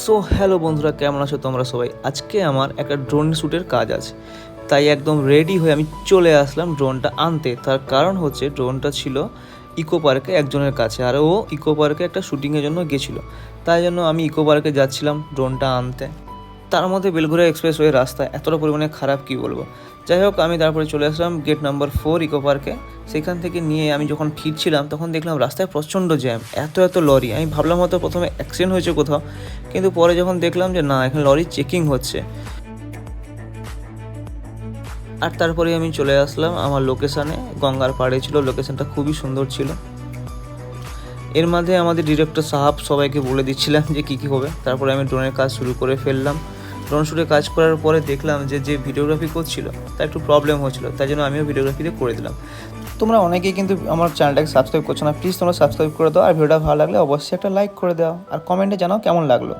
So hello বন্ধুরা, কেমন আছো তোমরা সবাই? আজকে আমার একটা ড্রোন শ্যুটের কাজ আছে, তাই একদম রেডি হয়ে আমি চলে আসলাম ড্রোনটা আনতে। তার কারণ হচ্ছে ড্রোনটা ছিল ইকো পার্কে একজনের কাছে, আর ও ইকো পার্কে একটা শ্যুটিংয়ের জন্য গেছিলো। তাই জন্য আমি ইকো পার্কে যাচ্ছিলাম ড্রোনটা আনতে। তার মধ্যে বেলঘরিয়া এক্সপ্রেসওয়ে রাস্তা এতটা পরিমাণে খারাপ কী বলবো। যাই হোক, আমি তারপরে চলে আসলাম গেট নাম্বার 4 ইকো পার্কে। সেখান থেকে নিয়ে আমি যখন ফিরছিলাম তখন দেখলাম রাস্তায় প্রচণ্ড জ্যাম, এত লরি। আমি ভাবলাম হয়তো প্রথমে অ্যাক্সিডেন্ট হয়েছে কোথাও, কিন্তু পরে যখন দেখলাম যে না, এখানে লরি চেকিং হচ্ছে। আর তারপরে আমি চলে আসলাম আমার লোকেশানে, গঙ্গার পাড়ে ছিল লোকেশানটা, খুবই সুন্দর ছিল। এর মধ্যে আমাদের ডিরেক্টর সাহাব সবাইকে বলে দিচ্ছিলাম যে কী কী হবে। তারপরে আমি ড্রোনের কাজ শুরু করে ফেললাম। ড্রোন শ্যুটে কাজ করার পরে দেখলাম যে ভিডিওগ্রাফি করছিল তার একটু প্রবলেম হচ্ছিলো, তাই জন্য আমিও ভিডিওগ্রাফিতে করে দিলাম। তোমরা অনেকেই কিন্তু আমার চ্যানেলটাকে সাবস্ক্রাইব করছো না, প্লিজ তোমরা সাবস্ক্রাইব করে দাও। আর ভিডিওটা ভালো লাগলে অবশ্যই একটা লাইক করে দাও, আর কমেন্টে জানাও কেমন লাগলো।